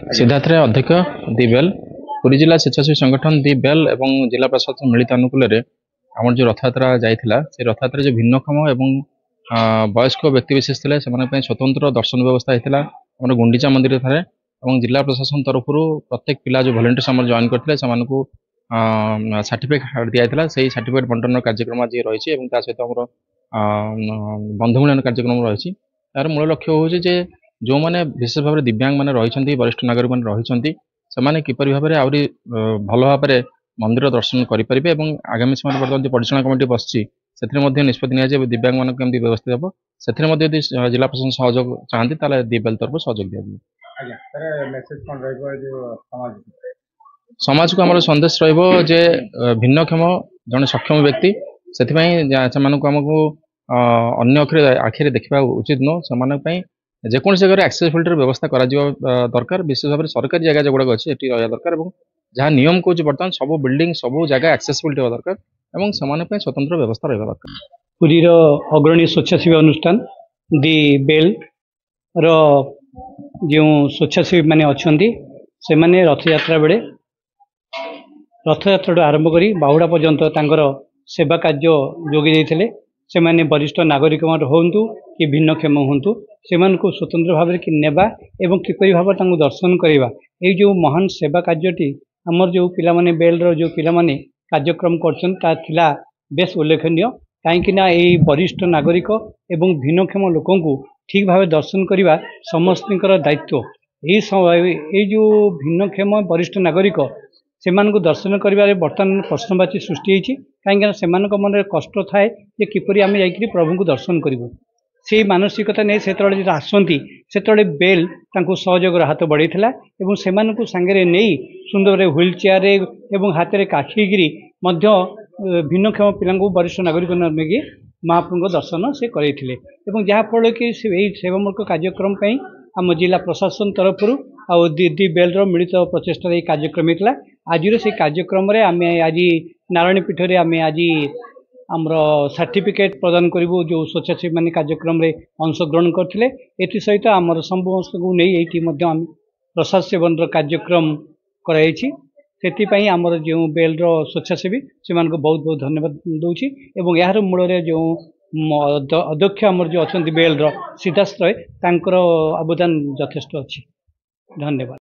सिद्धार्थ राय अध्यक्ष दि बेल पुरी जिला स्वेच्छासेवी संगठन दि बेल एवं जिला प्रशासन मिलित अनुकूल आम जो रथयात्रा जाइला से रथयात्रा जो भिन्नक्षम एवं वयस्क व्यक्तिशेष थे से स्वतंत्र दर्शन व्यवस्था होता है गुंडीचा मंदिर थे और जिला प्रशासन तरफ प्रत्येक पिला जो भलेंटियर्स आम जॉइन करते सर्टिफिकेट दिया से सर्टिफिकेट बंटन कार्यक्रम आज रही सहित आम बंधु मिलन कार्यक्रम रही तार मूल लक्ष्य हूँ जो मैंने विशेष भाव में दिव्यांग मैंने रही वरिष्ठ नागरिक मैंने रही से किपर भाव में आहरी भल भाव में मंदिर दर्शन करेंगे और आगामी समय बर्तमान जो परिचालना कमिटी बसी से निष्पत्ति नि दिव्यांग मान केमती व्यवस्थित हम से जिला प्रशासन सहयोग चाहती दि बेल तरफ सहयोग दिया समाज को आम संदेश रे भिन्नक्षम जड़े सक्षम व्यक्ति से आमको अन्य आखिरे देखा उचित नुह से जेको जगह एक्सेसिबिलिटी व्यवस्था करा दरकार विशेष भाव में सरकारी जगह जोगुड़ा अच्छे रहा दरकार और जहाँ नियम कौच बर्तमान सब बिल्डिंग सब जगह एक्सेसिबिलिटी होगा दरकार और से स्वतंत्र व्यवस्था रहा दरकार। पुरी अग्रणी स्वेच्छासेवी अनुष्ठान दि बेल जो स्वेच्छासेवी मैंने अच्छा से मैंने रथयात्रा बेले रथयात्रा आरंभ कर बाहुड़ा पर्यंत सेवा कार्य जोगी देते से माने वरिष्ठ नागरिक हूँ कि भिन्नक्षम हूँ से स्वतंत्र भाव में नेबा एवं किपरि भाव दर्शन करवा ये जो महान सेवा कार्यटी आमर जो पिलामाने बेलर जो पिलामाने कार्यक्रम करला बेस उल्लेखनीय कहीं वरिष्ठ नागरिक एवं भिन्नक्षम लोक ठीक भाव दर्शन करवा समस्त दायित्व ये जो भिन्नक्षम वरिष्ठ नागरिक से दर्शन कर बर्तमान प्रश्नवाची सृष्टि कहीं से मन कष्ट थाए किपरि आम जा प्रभु को दर्शन करूँ से मानसिकता नहीं से आसती से बेल सहयोग हाथ बढ़ाई से सांगे नहीं सुंदर व्हील चेयर एवं हाथ में काखिकी भिन्नक्षम पिला वरिष्ठ नागरिक नहीं महाप्रभु दर्शन से करते जहाँफल कि सेवामूलक कार्यक्रम आम जिला प्रशासन तरफ दि बेलर मिलित प्रचेषा कार्यक्रम होता आज से कार्यक्रम आम आज नारायण पीठ में आम आज आमर सर्टिफिकेट प्रदान करूँ जो स्वेच्छासेवी मान कार्यक्रम में अंशग्रहण करते एसहित आमर समस्त को नहीं प्रसाद सेवन कार्यक्रम कराई से आमर जो बेलर स्वेच्छासेवी से बहुत बहुत धन्यवाद दूची और यार मूल जो अध्यक्ष आमर जो अच्छा बेलर सिद्धार्थ राय अवदान यथेष्ट अच्छी धन्यवाद।